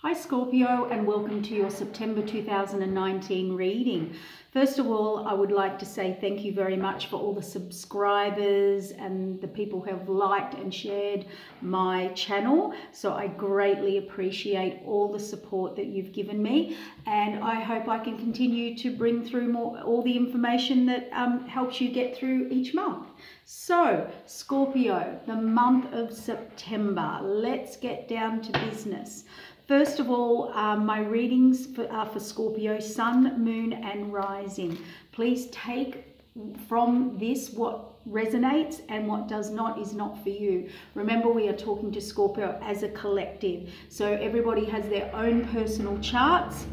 Hi Scorpio, and welcome to your September 2019 reading. First of all, I would like to say thank you very much for all the subscribers and the people who have liked and shared my channel. So I greatly appreciate all the support that you've given me, and I hope I can continue to bring through all the information that helps you get through each month. So Scorpio, the month of September, let's get down to business. First of all, my readings are for Scorpio, Sun, Moon and Rising. Please take from this what resonates, and what does not is not for you. Remember, we are talking to Scorpio as a collective. So everybody has their own personal charts,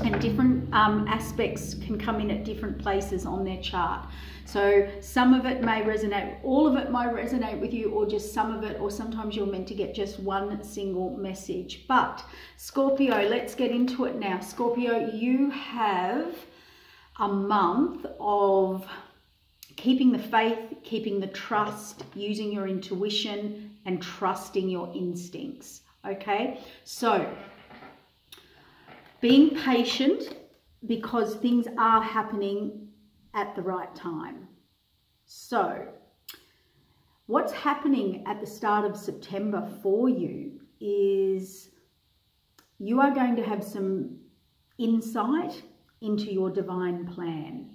and different aspects can come in at different places on their chart. So some of it may resonate, all of it might resonate with you, or just some of it, or sometimes you're meant to get just one single message. But Scorpio, let's get into it now. Scorpio, you have a month of keeping the faith, keeping the trust, using your intuition and trusting your instincts, okay? So being patient, because things are happening at the right time. So what's happening at the start of September for you is you are going to have some insight into your divine plan.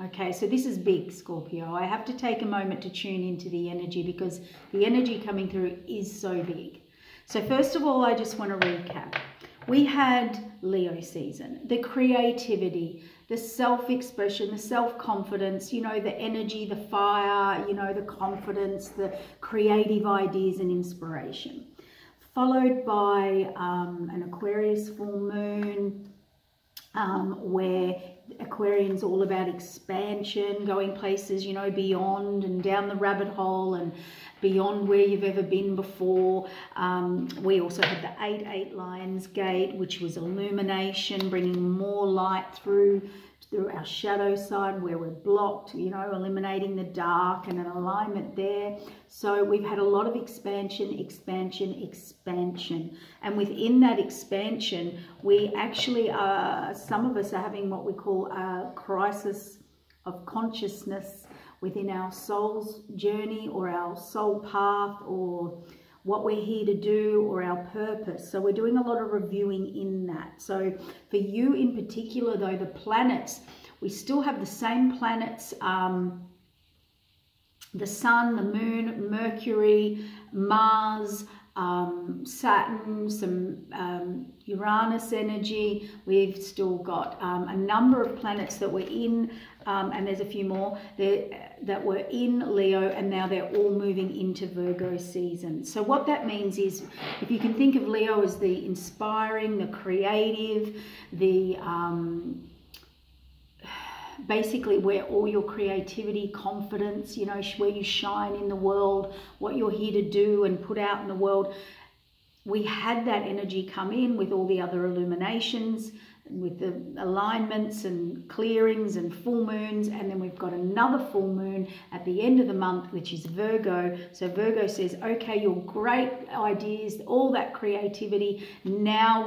Okay, so this is big, Scorpio. I have to take a moment to tune into the energy, because the energy coming through is so big. So first of all, I just want to recap. We had Leo season, the creativity, the self-expression, the self-confidence, you know, the energy, the fire, you know, the confidence, the creative ideas and inspiration. Followed by an Aquarius full moon, where Aquarian's all about expansion, going places, you know, beyond and down the rabbit hole and beyond where you've ever been before. We also had the 8-8 Lion's Gate, which was illumination, bringing more light through our shadow side where we're blocked, you know, eliminating the dark and an alignment there. So we've had a lot of expansion, expansion, expansion. And within that expansion, we actually are, some of us are having what we call a crisis of consciousness within our soul's journey, or our soul path, or what we're here to do, or our purpose. So we're doing a lot of reviewing in that. So for you in particular, though, the planets, we still have the same planets, the Sun, the Moon, Mercury, Mars, Saturn, some Uranus energy. We've still got a number of planets that were in, and there's a few more that were in Leo, and now they're all moving into Virgo season. So what that means is, if you can think of Leo as the inspiring, the creative, the basically where all your creativity, confidence, you know, where you shine in the world, what you're here to do and put out in the world. We had that energy come in with all the other illuminations, with the alignments and clearings and full moons, and then we've got another full moon at the end of the month, which is Virgo. So Virgo says, okay, your great ideas, all that creativity, now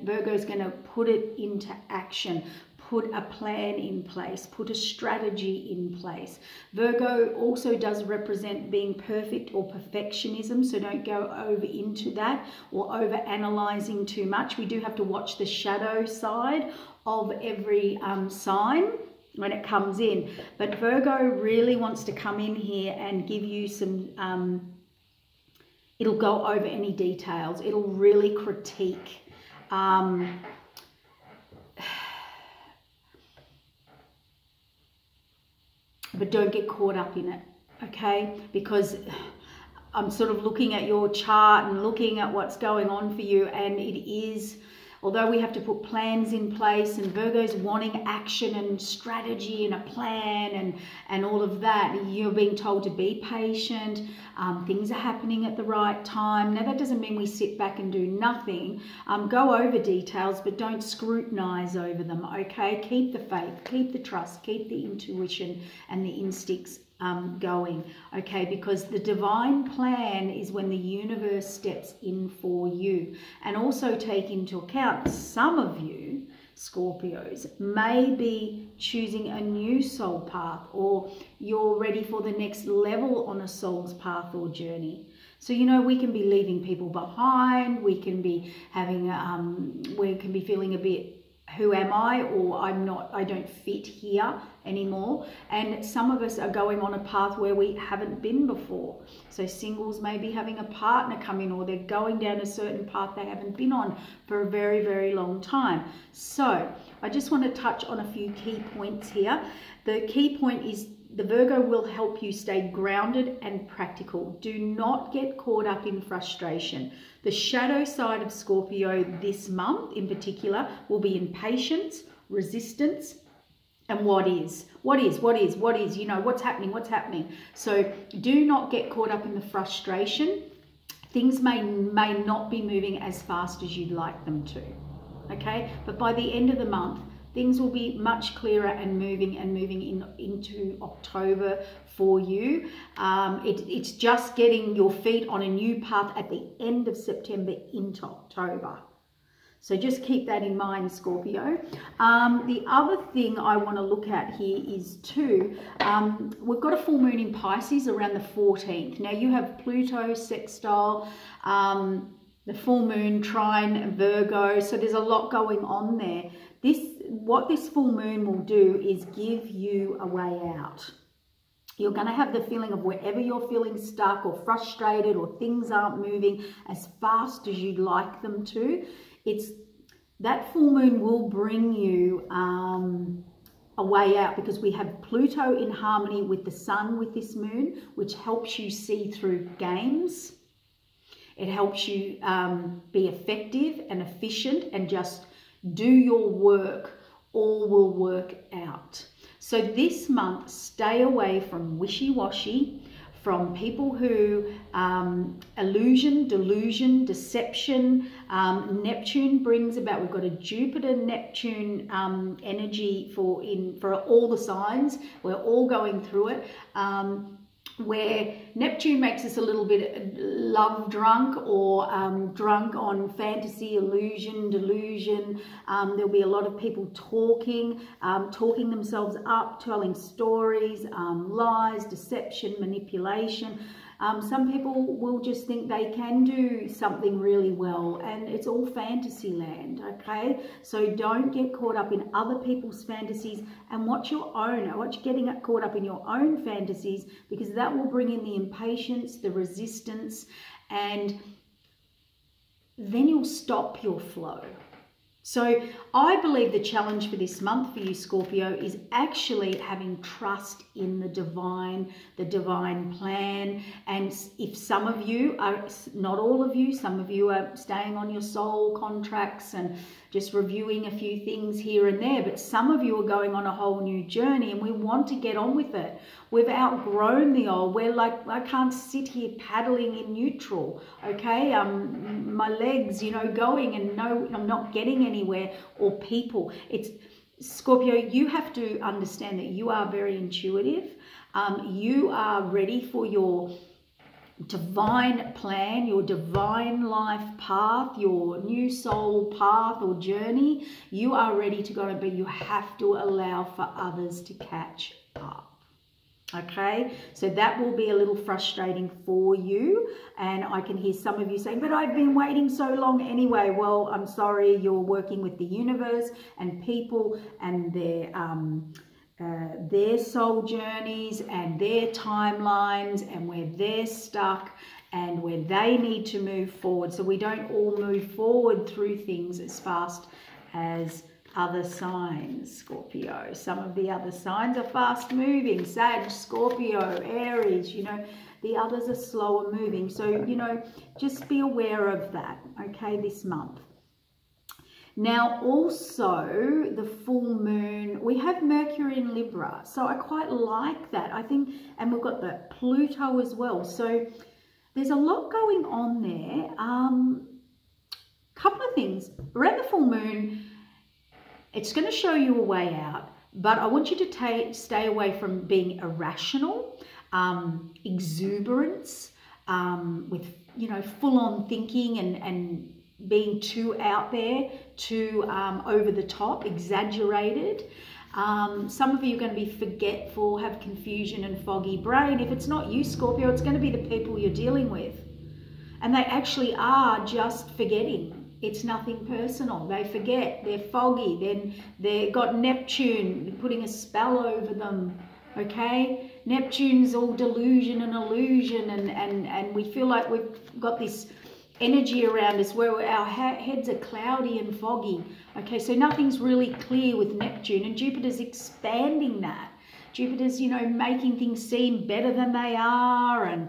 Virgo's gonna put it into action. Put a plan in place, put a strategy in place. Virgo also does represent being perfect or perfectionism, so don't go over into that or over analyzing too much. We do have to watch the shadow side of every sign when it comes in. But Virgo really wants to come in here and give you some, it'll go over any details. It'll really critique. But don't get caught up in it, okay? Because I'm sort of looking at your chart and looking at what's going on for you, and it is, although we have to put plans in place, and Virgo's wanting action and strategy and a plan and all of that, you're being told to be patient. Things are happening at the right time. Now, that doesn't mean we sit back and do nothing. Go over details, but don't scrutinize over them, okay? Keep the faith, keep the trust, keep the intuition and the instincts going, okay? Because the divine plan is when the universe steps in for you. And also take into account, some of you Scorpios may be choosing a new soul path, or you're ready for the next level on a soul's path or journey. So, you know, we can be leaving people behind, we can be having, we can be feeling a bit, who am I? Or I don't fit here anymore. And some of us are going on a path where we haven't been before. So singles may be having a partner come in, or they're going down a certain path they haven't been on for a very, very long time. So I just want to touch on a few key points here. The key point is the Virgo will help you stay grounded and practical. Do not get caught up in frustration. The shadow side of Scorpio this month in particular will be impatience, resistance, and what is, you know, what's happening. So do not get caught up in the frustration. Things may not be moving as fast as you'd like them to, okay? But by the end of the month, things will be much clearer and moving into October for you. It's just getting your feet on a new path at the end of September into October. So just keep that in mind, Scorpio. The other thing I want to look at here is too, we've got a full moon in Pisces around the 14th. Now you have Pluto sextile, the full moon trine Virgo, so there's a lot going on there. What this full moon will do is give you a way out. You're going to have the feeling of wherever you're feeling stuck or frustrated or things aren't moving as fast as you'd like them to. That full moon will bring you a way out, because we have Pluto in harmony with the sun with this moon, which helps you see through games. It helps you be effective and efficient and just do your work. All will work out. So this month, stay away from wishy-washy, from people who illusion, delusion, deception. Neptune brings about, we've got a Jupiter-Neptune energy for all the signs. We're all going through it. Where Neptune makes us a little bit love drunk, or drunk on fantasy, illusion, delusion. There'll be a lot of people talking themselves up, telling stories, lies, deception, manipulation. Some people will just think they can do something really well, and it's all fantasy land, okay? So don't get caught up in other people's fantasies, and watch getting caught up in your own fantasies, because that will bring in the impatience, the resistance, and then you'll stop your flow. So I believe the challenge for this month for you, Scorpio, is actually having trust in the divine plan. And if some of you are, not all of you, some of you are staying on your soul contracts and just reviewing a few things here and there, but some of you are going on a whole new journey, and we want to get on with it. We've outgrown the old. We're like, I can't sit here paddling in neutral, okay? My legs, you know, going, and no, I'm not getting anywhere, or people. It's Scorpio, you have to understand that you are very intuitive. You are ready for your divine plan, your divine life path, your new soul path or journey. You are ready to go, but you have to allow for others to catch up. Okay, so that will be a little frustrating for you, and I can hear some of you saying, but I've been waiting so long anyway. Well, I'm sorry, you're working with the universe and people and their soul journeys and their timelines, and where they're stuck and where they need to move forward. So we don't all move forward through things as fast as other signs, Scorpio. Some of the other signs are fast moving, Sag, Scorpio, Aries, you know, the others are slower moving. So, you know, just be aware of that, okay, this month. Now, also the full moon, we have Mercury in Libra. So I quite like that, I think, and we've got the Pluto as well. So there's a lot going on there. Couple of things. Around the full moon, it's going to show you a way out. But I want you to stay away from being irrational, exuberance, with, you know, full-on thinking and being too out there, too over the top, exaggerated. Some of you are going to be forgetful, have confusion and foggy brain. If it's not you, Scorpio, it's going to be the people you're dealing with. And they actually are just forgetting. It's nothing personal. They forget. They're foggy. Then they've got Neptune putting a spell over them. Okay? Neptune's all delusion and illusion, and we feel like we've got this energy around us where our heads are cloudy and foggy. Okay, so nothing's really clear with Neptune, and Jupiter's expanding that. Jupiter's, you know, making things seem better than they are, and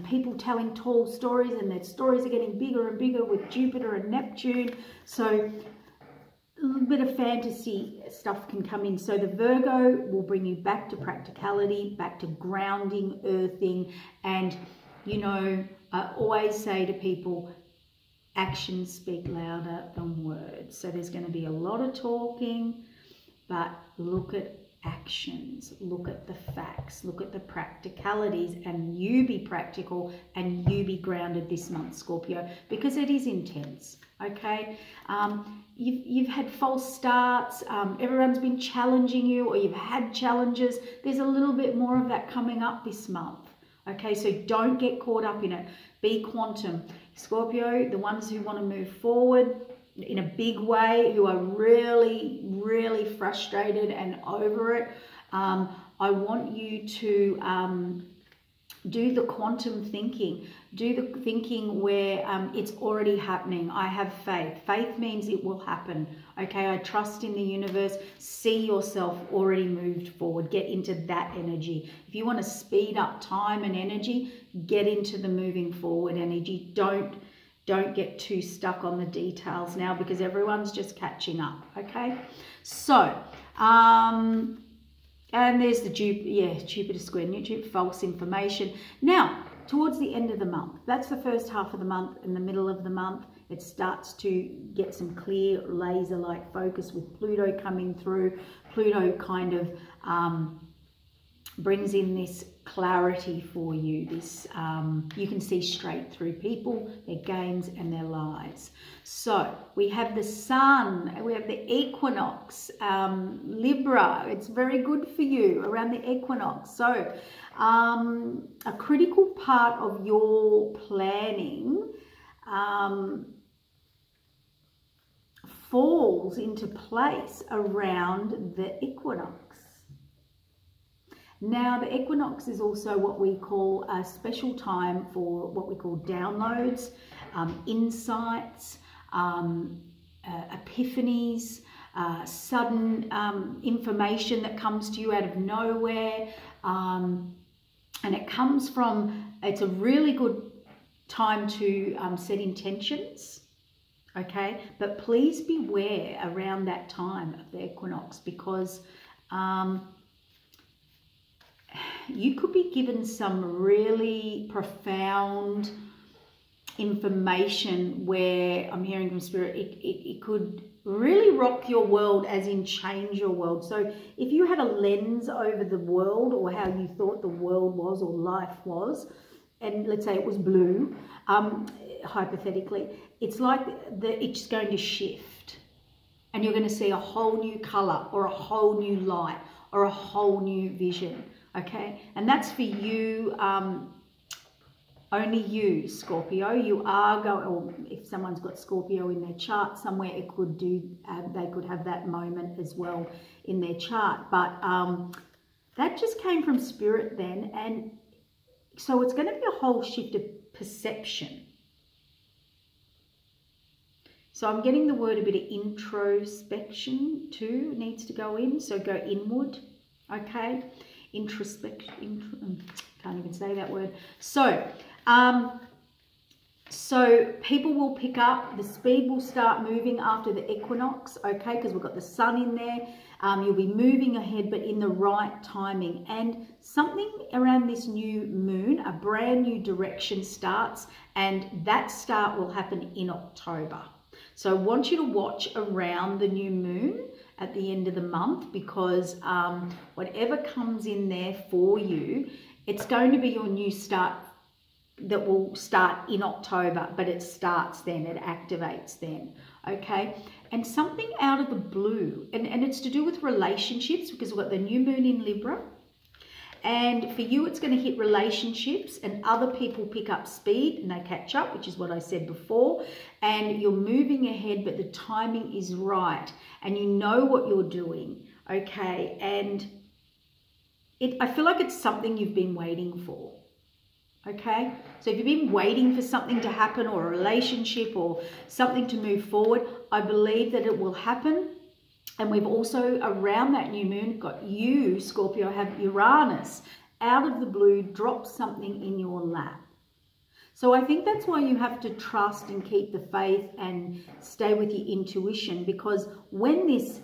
people telling tall stories, and their stories are getting bigger and bigger with Jupiter and Neptune. So a little bit of fantasy stuff can come in. So the Virgo will bring you back to practicality, back to grounding, earthing, and, you know, I always say to people, actions speak louder than words. So there's going to be a lot of talking, but look at actions, look at the facts, look at the practicalities, and you be practical and you be grounded this month, Scorpio, because it is intense. Okay, you've had false starts, everyone's been challenging you, or you've had challenges. There's a little bit more of that coming up this month. Okay, so don't get caught up in it. Be quantum. Scorpio, the ones who want to move forward in a big way, who are really, really frustrated and over it, I want you to do the quantum thinking. Do the thinking where it's already happening. I have faith. Faith means it will happen. Okay, I trust in the universe. See yourself already moved forward. Get into that energy. If you want to speed up time and energy, get into the moving forward energy. Don't get too stuck on the details now, because everyone's just catching up. Okay, so and there's the Jupiter square Jupiter, false information. Now, towards the end of the month, that's the first half of the month. In the middle of the month, it starts to get some clear laser-like focus with Pluto coming through. Pluto kind of brings in this clarity for you. This you can see straight through people, their games and their lies. So we have the Sun, we have the equinox, Libra. It's very good for you around the equinox. So a critical part of your planning falls into place around the equinox. Now, the equinox is also what we call a special time for what we call downloads, insights, epiphanies, sudden information that comes to you out of nowhere. And it comes from, it's a really good time to set intentions, okay? But please beware around that time of the equinox, because you could be given some really profound information where I'm hearing from Spirit, it could really rock your world, as in change your world. So if you had a lens over the world, or how you thought the world was or life was, and let's say it was blue, hypothetically, it's like it's going to shift, and you're going to see a whole new color, or a whole new light, or a whole new vision. Okay, and that's for you, only you, Scorpio. You are going, or if someone's got Scorpio in their chart somewhere, it could do, they could have that moment as well in their chart. But that just came from Spirit then, and so it's going to be a whole shift of perception. So I'm getting the word a bit of introspection too needs to go in, so go inward, okay? Introspection, can't even say that word. So, so people will pick up, the speed will start moving after the equinox, okay, because we've got the Sun in there. You'll be moving ahead, but in the right timing. And something around this new moon, a brand new direction starts, and that start will happen in October. So I want you to watch around the new moon at the end of the month, because whatever comes in there for you, it's going to be your new start that will start in October, but it starts then, it activates then, okay? And something out of the blue, and it's to do with relationships, because we've got the new moon in Libra. And for you, it's going to hit relationships, and other people pick up speed and they catch up, which is what I said before. And you're moving ahead, but the timing is right and you know what you're doing, okay? And I feel like it's something you've been waiting for, okay? So if you've been waiting for something to happen, or a relationship or something to move forward, I believe that it will happen. And we've also, around that new moon, got you, Scorpio, have Uranus out of the blue drop something in your lap. So I think that's why you have to trust and keep the faith and stay with your intuition, because when this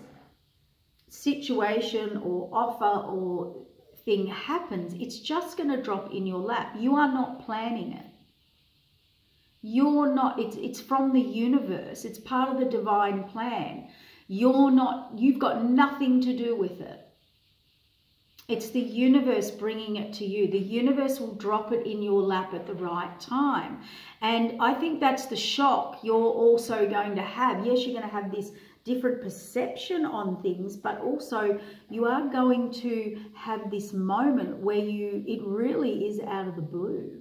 situation or offer or thing happens, it's just going to drop in your lap. You are not planning it. You're not, it's from the universe. It's part of the divine plan. You've got nothing to do with it. It's the universe bringing it to you. The universe will drop it in your lap at the right time. And I think that's the shock you're also going to have. Yes, you're going to have this different perception on things, but also you are going to have this moment where it really is out of the blue.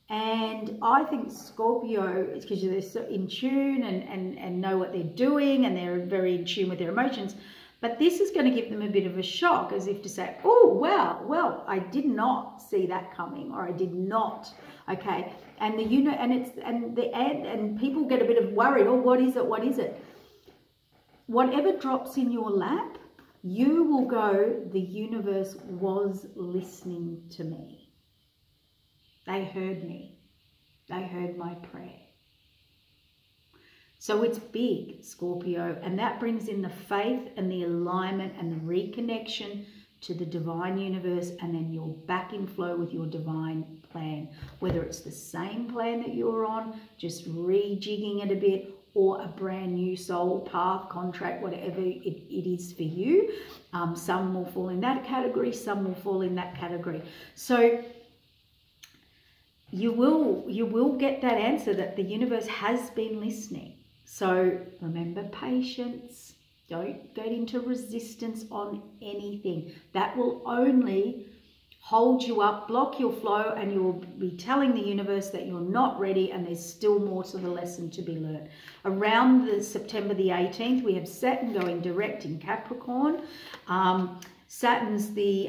And I think Scorpio, it's because they're so in tune and know what they're doing, and they're very in tune with their emotions. But this is going to give them a bit of a shock, as if to say, oh, wow, well, I did not see that coming, or I did not. Okay. And and people get a bit of worried. Oh, what is it? What is it? Whatever drops in your lap, you will go, the universe was listening to me. They heard me. They heard my prayer. So it's big, Scorpio, and that brings in the faith and the alignment and the reconnection to the divine universe, and then you're back in flow with your divine plan. Whether it's the same plan that you're on, just rejigging it a bit, or a brand new soul path, contract, whatever it is for you. Some will fall in that category, some will fall in that category. So you will get that answer that the universe has been listening. So remember patience. Don't get into resistance on anything. That will only hold you up, block your flow, and you'll be telling the universe that you're not ready and there's still more to the lesson to be learned. Around September the 18th, we have Saturn going direct in Capricorn. Saturn's the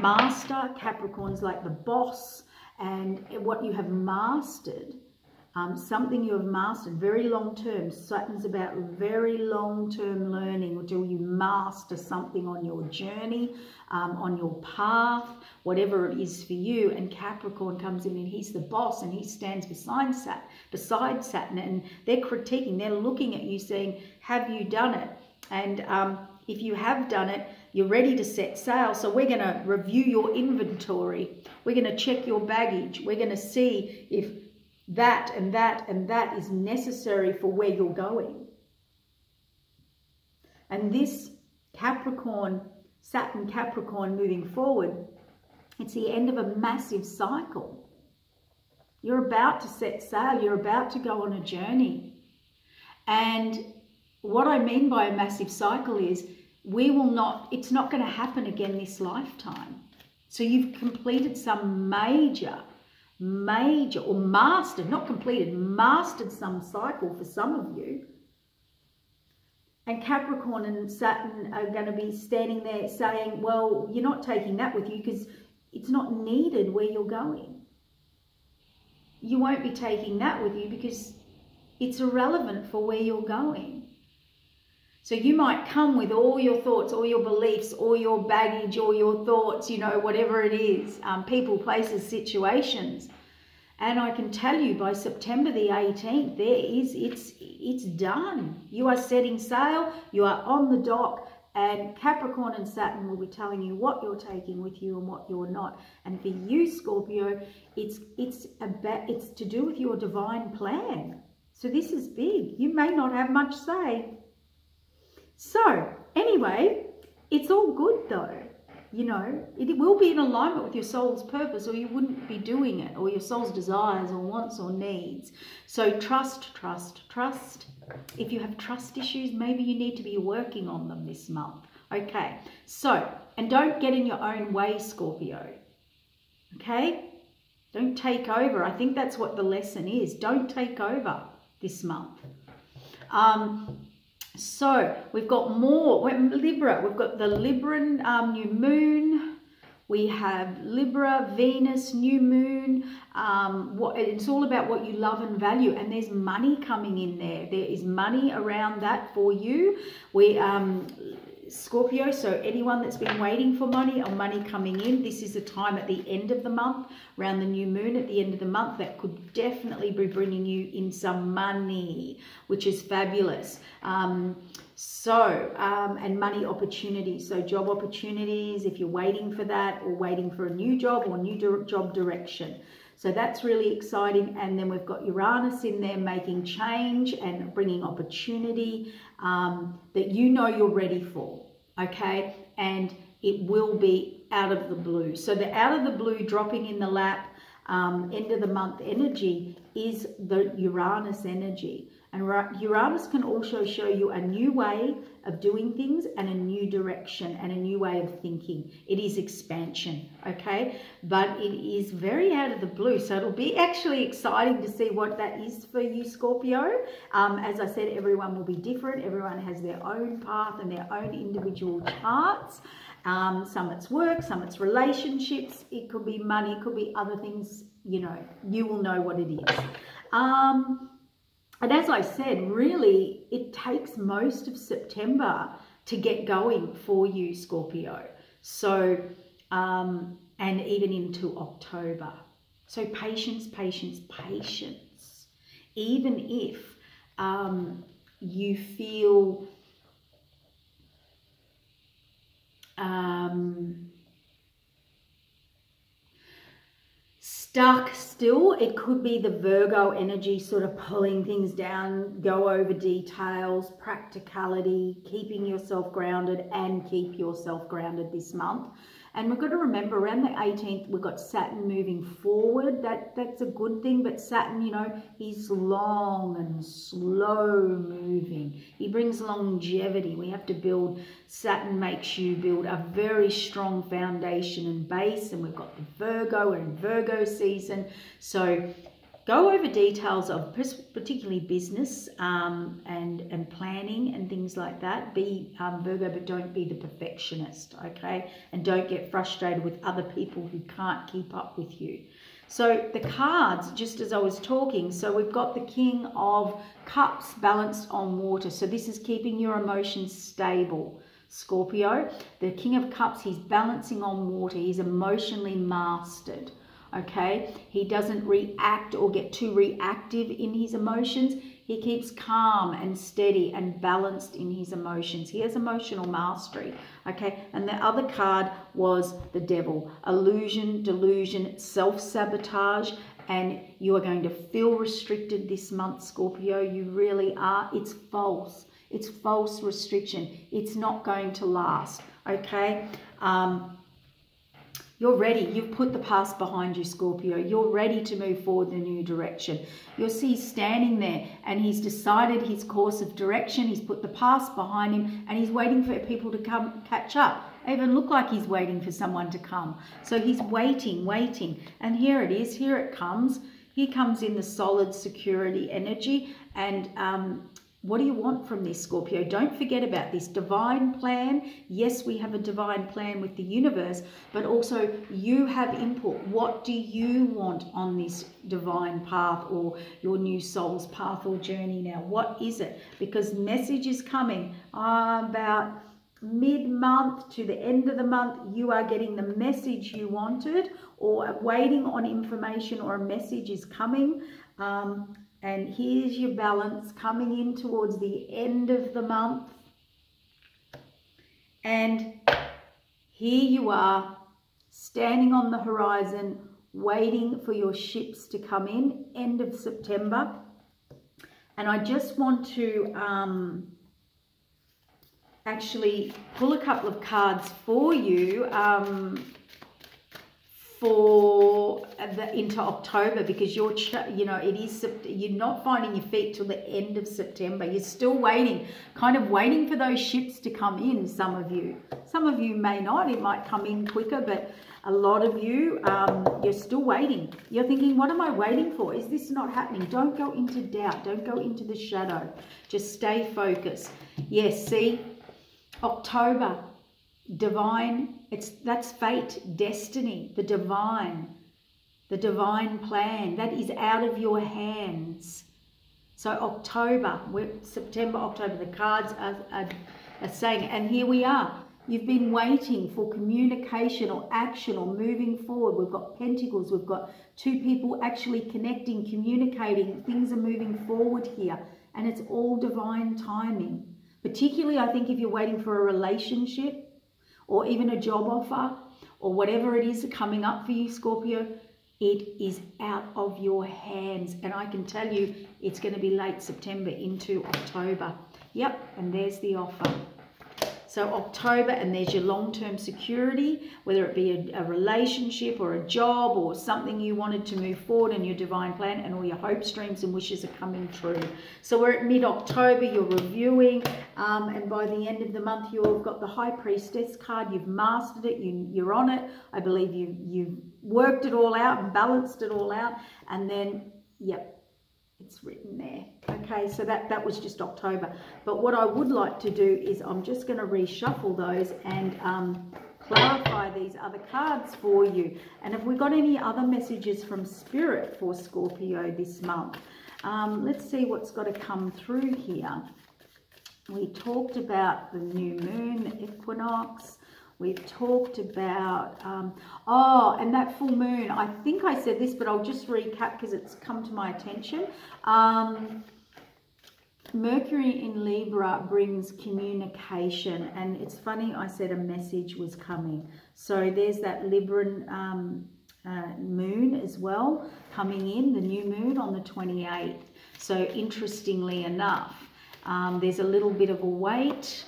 master. Capricorn's like the boss. And what you have mastered, something you have mastered very long term. Saturn's about very long term learning, until you master something on your journey, on your path, whatever it is for you. And Capricorn comes in and he's the boss, and he stands beside Saturn, and they're critiquing, they're looking at you saying, have you done it? And if you have done it, you're ready to set sail. So we're going to review your inventory. We're going to check your baggage. We're going to see if that and that and that is necessary for where you're going. And this Capricorn, Saturn Capricorn moving forward, it's the end of a massive cycle. You're about to set sail. You're about to go on a journey. And what I mean by a massive cycle is it's not going to happen again this lifetime. So you've completed some major, or mastered, not completed, mastered some cycle for some of you. And Capricorn and Saturn are going to be standing there saying, well, you're not taking that with you because it's not needed where you're going. You won't be taking that with you because it's irrelevant for where you're going. So you might come with all your thoughts, all your beliefs, all your baggage, all your thoughts, you know, whatever it is, people, places, situations. And I can tell you by September the 18th, it's done. You are setting sail, you are on the dock, and Capricorn and Saturn will be telling you what you're taking with you and what you're not. And for you, Scorpio, it's to do with your divine plan. So this is big. You may not have much say. So anyway, it's all good though. You know, it will be in alignment with your soul's purpose, or you wouldn't be doing it, or your soul's desires or wants or needs. So trust, trust, trust. If you have trust issues, maybe you need to be working on them this month. Okay, so, and don't get in your own way, Scorpio. Okay, don't take over. I think that's what the lesson is. Don't take over this month. So we've got more, Libra, we've got the Libran new moon, we have Libra, Venus, new moon, it's all about what you love and value, and there's money coming in there. There is money around that for you. Scorpio, so anyone that's been waiting for money or money coming in, this is a time at the end of the month, around the new moon at the end of the month, that could definitely be bringing you in some money, which is fabulous. And money opportunities, so job opportunities, if you're waiting for that, or waiting for a new job or new job direction. So that's really exciting. And then we've got Uranus in there making change and bringing opportunity that you know you're ready for, okay? And it will be out of the blue. So the out of the blue dropping in the lap, end of the month energy is the Uranus energy. And Uranus can also show you a new way of doing things and a new direction and a new way of thinking. It is expansion, okay? But it is very out of the blue. So it'll be actually exciting to see what that is for you, Scorpio. As I said, everyone will be different. Everyone has their own path and their own individual charts. Some it's work, some it's relationships. It could be money, it could be other things, you know, you will know what it is. And as I said, really, it takes most of September to get going for you, Scorpio. So, and even into October. So patience, patience, patience. Even if you feel stuck still, it could be the Virgo energy sort of pulling things down, go over details, practicality, keeping yourself grounded, and keep yourself grounded this month. And we've got to remember around the 18th, we've got Saturn moving forward. That's a good thing, but Saturn, you know, he's long and slow moving. He brings longevity. We have to build, Saturn makes you build a very strong foundation and base. And we've got the Virgo, we're in Virgo season. So go over details of particularly business and planning and things like that. Be Virgo, but don't be the perfectionist, okay? And don't get frustrated with other people who can't keep up with you. So the cards, just as I was talking, so we've got the King of Cups balanced on water. So this is keeping your emotions stable, Scorpio. The King of Cups, he's balancing on water. He's emotionally mastered. Okay, he doesn't react or get too reactive in his emotions. He keeps calm and steady and balanced in his emotions. He has emotional mastery. Okay, and the other card was the Devil. Illusion, delusion, self-sabotage, and you are going to feel restricted this month, Scorpio. You really are. It's false. It's false restriction. It's not going to last. Okay. You're ready. You've put the past behind you, Scorpio. You're ready to move forward in a new direction. You'll see he's standing there and he's decided his course of direction. He's put the past behind him and he's waiting for people to come catch up. Even look like he's waiting for someone to come. So he's waiting, waiting. And here it is. Here it comes. He comes in the solid security energy. And what do you want from this, Scorpio? Don't forget about this divine plan. Yes, we have a divine plan with the universe, but also you have input. What do you want on this divine path or your new soul's path or journey now? What is it? Because message is coming about mid-month to the end of the month. You are getting the message you wanted or waiting on information, or a message is coming. And here's your balance coming in towards the end of the month. And here you are, standing on the horizon, waiting for your ships to come in, end of September. And I just want to actually pull a couple of cards for you for into October, because you're, you know, you're not finding your feet till the end of September. You're still waiting, kind of waiting for those ships to come in. Some of you may not. It might come in quicker, but a lot of you, you're still waiting. You're thinking, what am I waiting for? Is this not happening? Don't go into doubt. Don't go into the shadow. Just stay focused. Yes, see, October, divine, that's fate, destiny, the divine plan that is out of your hands. So October, September, October, the cards are saying, and here we are. You've been waiting for communication or action or moving forward. We've got pentacles. We've got two people actually connecting, communicating. Things are moving forward here, and it's all divine timing. Particularly, I think, if you're waiting for a relationship or even a job offer or whatever it is coming up for you, Scorpio, it is out of your hands. And I can tell you it's going to be late September into October. Yep, and there's the offer. So October, and there's your long-term security, whether it be a relationship or a job or something you wanted to move forward in your divine plan, and all your hopes, dreams and wishes are coming true. So we're at mid-October, you're reviewing, and by the end of the month you've got the High Priestess card. You've mastered it, you're on it. I believe you've worked it all out and balanced it all out, and then, yep, it's written there. Okay, so that was just October. But what I would like to do is I'm just going to reshuffle those and clarify these other cards for you. And have we got any other messages from Spirit for Scorpio this month? Let's see what's got to come through here. We talked about the new moon, the equinox. We've talked about, and that full moon. I think I said this, but I'll just recap because it's come to my attention. Mercury in Libra brings communication. And it's funny, I said a message was coming. So there's that Libran moon as well coming in, the new moon on the 28th. So interestingly enough, there's a little bit of a Waite.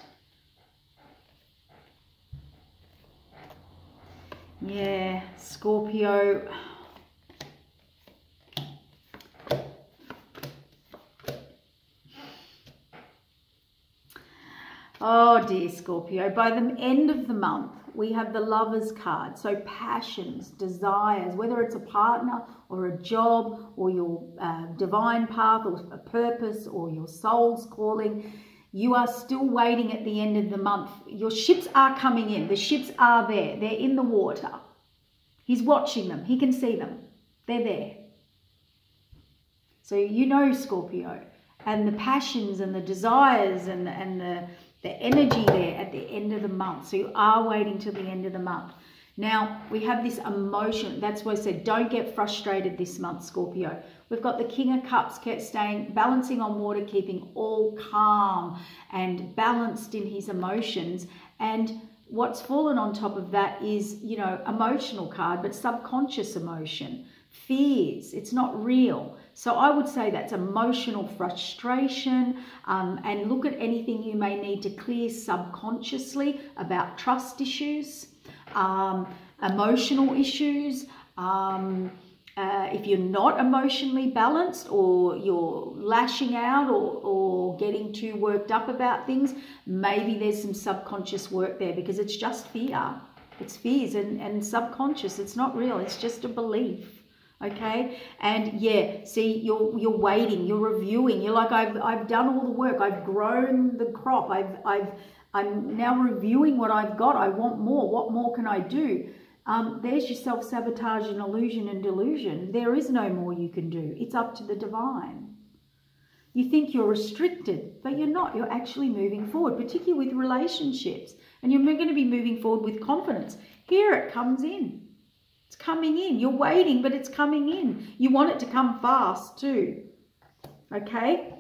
Yeah, Scorpio. Oh dear, Scorpio. By the end of the month, we have the Lovers card. So passions, desires, whether it's a partner or a job or your divine path or a purpose or your soul's calling, you are still waiting at the end of the month. Your ships are coming in. The ships are there. They're in the water. He's watching them. He can see them. They're there. So you know, Scorpio, and the passions and the desires and the energy there at the end of the month. So you are waiting till the end of the month. Now, we have this emotion. That's why I said don't get frustrated this month, Scorpio. We've got the King of Cups balancing on water, keeping all calm and balanced in his emotions. And what's fallen on top of that is, you know, emotional card, but subconscious emotion, fears. It's not real. So I would say that's emotional frustration, and look at anything you may need to clear subconsciously about trust issues, emotional issues. If you're not emotionally balanced, or you're lashing out or getting too worked up about things, maybe there's some subconscious work there, because it's just fear. It's fears and subconscious. It's not real. It's just a belief. Okay, and yeah, see, you're waiting, you're reviewing. You're like, I've done all the work. I've grown the crop. I'm now reviewing what I've got. I want more. What more can I do? There's your self-sabotage and illusion and delusion. There is no more you can do. It's up to the divine. You think you're restricted, but you're not. You're actually moving forward, particularly with relationships. And you're going to be moving forward with confidence. Here it comes in. It's coming in. You're waiting, but it's coming in. You want it to come fast too. Okay?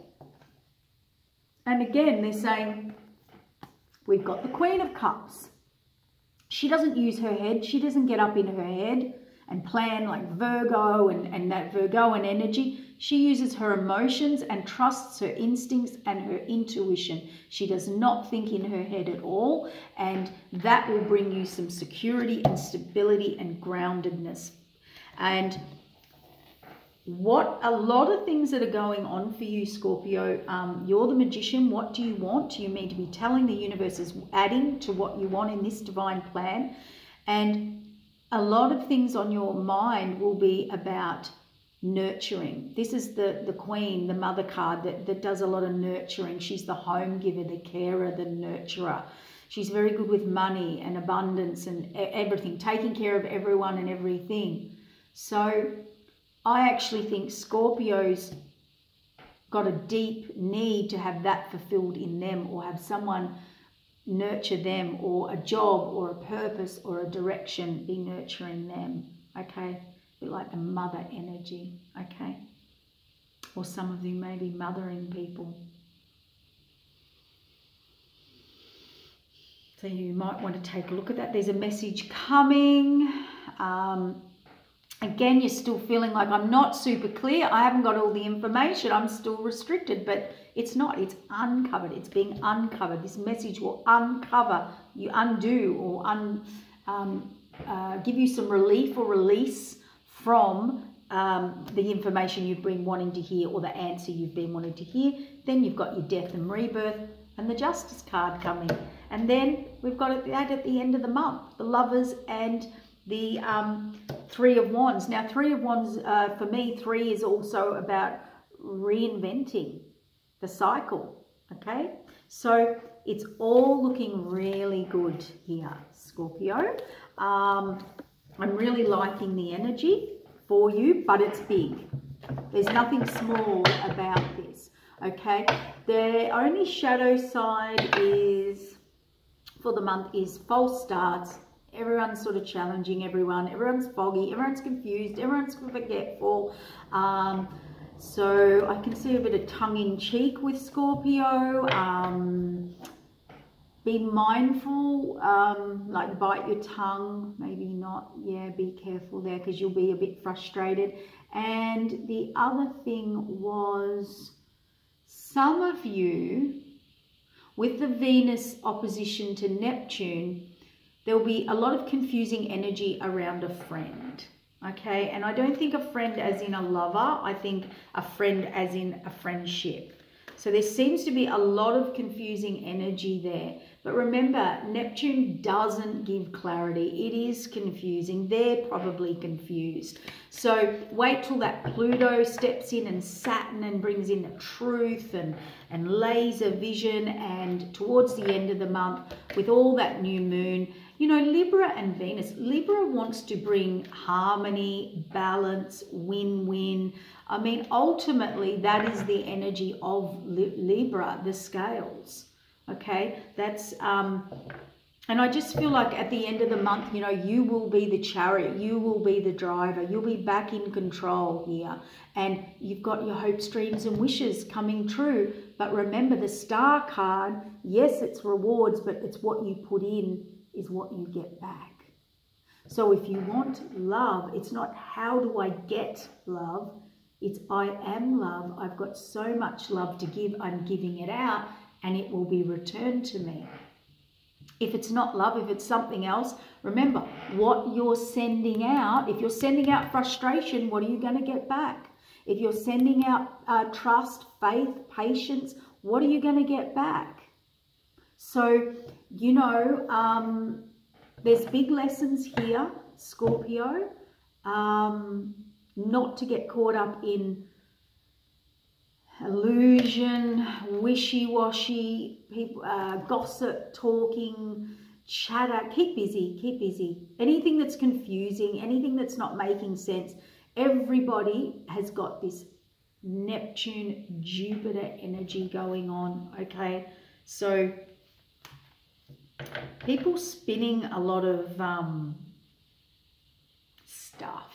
And again, they're saying, we've got the Queen of Cups. She doesn't use her head. She doesn't get up in her head and plan like Virgo and that Virgoan energy. She uses her emotions and trusts her instincts and her intuition. She does not think in her head at all, and that will bring you some security and stability and groundedness. And what a lot of things that are going on for you, Scorpio, you're the magician. What do you want? You mean to be telling the universe is adding to what you want in this divine plan. And a lot of things on your mind will be about nurturing. This is the Queen, the Mother card that does a lot of nurturing. She's the home giver, the carer, the nurturer. She's very good with money and abundance and everything, taking care of everyone and everything. So I actually think Scorpio's got a deep need to have that fulfilled in them, or have someone nurture them, or a job or a purpose or a direction be nurturing them, okay? A bit like the mother energy, okay? Or some of you may be mothering people. So you might want to take a look at that. There's a message coming. Again, you're still feeling like I'm not super clear. I haven't got all the information. I'm still restricted, but it's not. It's uncovered. It's being uncovered. This message will uncover, you undo, or give you some relief or release from the information you've been wanting to hear, or the answer you've been wanting to hear. Then you've got your death and rebirth and the Justice card coming. And then we've got that at the end of the month, the Lovers and the Three of Wands. Now, Three of Wands, for me, 3 is also about reinventing the cycle, okay? So it's all looking really good here, Scorpio. I'm really liking the energy for you, but it's big. There's nothing small about this, okay? The only shadow side is, for the month, is false starts. Everyone's sort of challenging everyone. Everyone's foggy. Everyone's confused. Everyone's forgetful. So I can see a bit of tongue-in-cheek with Scorpio. Be mindful, like bite your tongue. Maybe not. Yeah, be careful there, because you'll be a bit frustrated. And the other thing was, some of you, with the Venus opposition to Neptune, there'll be a lot of confusing energy around a friend, okay? And I don't think a friend as in a lover. I think a friend as in a friendship. So there seems to be a lot of confusing energy there. But remember, Neptune doesn't give clarity. It is confusing. They're probably confused. So wait till that Pluto steps in, and Saturn, and brings in the truth and laser vision. And towards the end of the month, with all that new moon, you know, Libra and Venus. Libra wants to bring harmony, balance, win-win. I mean, ultimately, that is the energy of Libra, the scales. Okay, that's, and I just feel like at the end of the month, you know, you will be the chariot, you will be the driver, you'll be back in control here. And you've got your hopes, dreams, and wishes coming true. But remember, the Star card, yes, it's rewards, but it's what you put in is what you get back. So if you want love, it's not how do I get love, it's I am love. I've got so much love to give, I'm giving it out, and it will be returned to me. If it's not love, if it's something else, remember what you're sending out. If you're sending out frustration, what are you going to get back? If you're sending out trust, faith, patience, what are you going to get back? So, you know, there's big lessons here, Scorpio. Not to get caught up in illusion, wishy-washy, people, gossip, talking, chatter. Keep busy, keep busy. Anything that's confusing, anything that's not making sense, everybody has got this Neptune, Jupiter energy going on, okay? So people spinning a lot of stuff.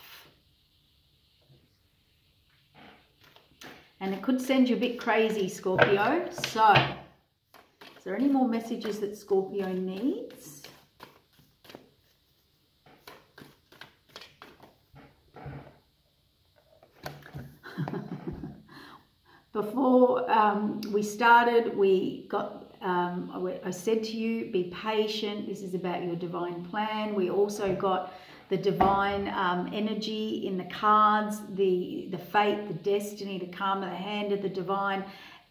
And it could send you a bit crazy, Scorpio. So, is there any more messages that Scorpio needs? before we started, we got, I said to you, be patient. This is about your divine plan. We also got the divine energy in the cards, the fate, the destiny, the karma, the hand of the divine.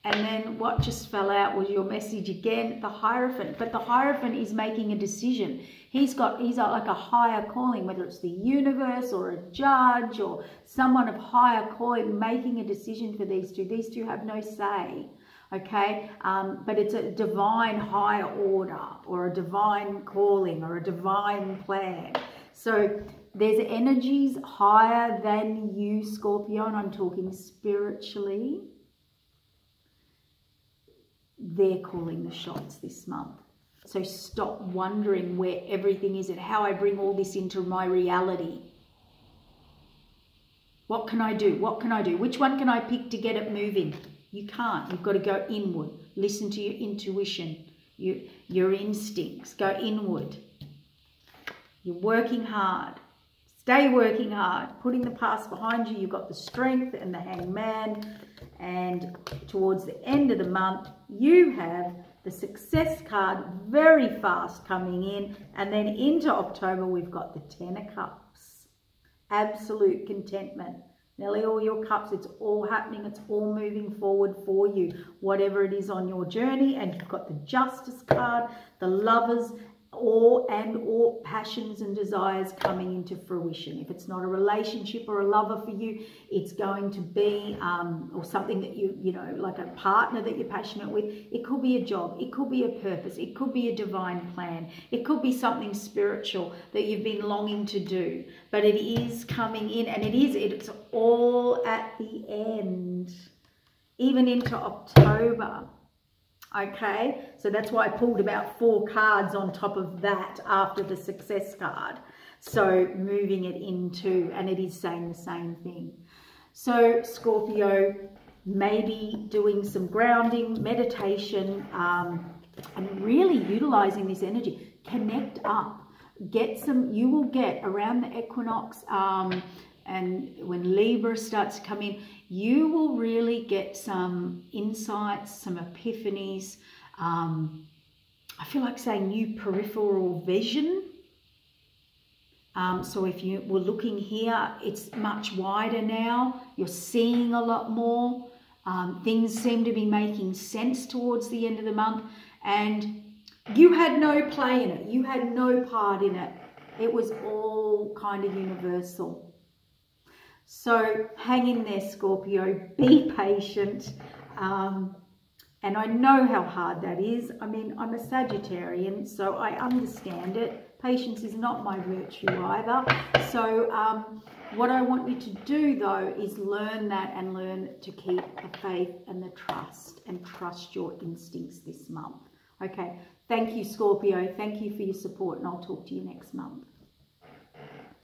And then what just fell out was your message again, the Hierophant. But the Hierophant is making a decision. He's like a higher calling, whether it's the universe or a judge or someone of higher calling, making a decision for these two. These two have no say, okay? But it's a divine higher order or a divine calling or a divine plan. So there's energies higher than you, Scorpio, and I'm talking spiritually. They're calling the shots this month. So stop wondering where everything is and how I bring all this into my reality. What can I do? What can I do? Which one can I pick to get it moving? You can't. You've got to go inward. Listen to your intuition, your instincts. Go inward. You're working hard. Stay working hard. Putting the past behind you. You've got the Strength and the Hangman. And towards the end of the month, you have the Success card very fast coming in. And then into October, we've got the Ten of Cups. Absolute contentment. Nearly all your cups, it's all happening. It's all moving forward for you, whatever it is on your journey. And you've got the Justice card, the Lovers, or passions and desires coming into fruition. If it's not a relationship or a lover for you, it's going to be or something that you know, like a partner that you're passionate with. It could be a job, it could be a purpose, it could be a divine plan, it could be something spiritual that you've been longing to do. But it is coming in, and it's all at the end, even into October. Okay, so that's why I pulled about 4 cards on top of that after the Success card. So moving it into, and it is saying the same thing. So Scorpio, maybe doing some grounding, meditation, and really utilizing this energy. Connect up. Get some, you will get around the equinox, and when Libra starts to come in, you will really get some insights, some epiphanies. I feel like saying new peripheral vision. So if you were looking here, it's much wider now. You're seeing a lot more. Things seem to be making sense towards the end of the month. And you had no play in it. You had no part in it. It was all kind of universal. So hang in there, Scorpio, be patient. And I know how hard that is. I mean, I'm a Sagittarian, so I understand it. Patience is not my virtue either. So what I want you to do, though, is learn that and learn to keep the faith and the trust, and trust your instincts this month. Okay, thank you, Scorpio. Thank you for your support, and I'll talk to you next month.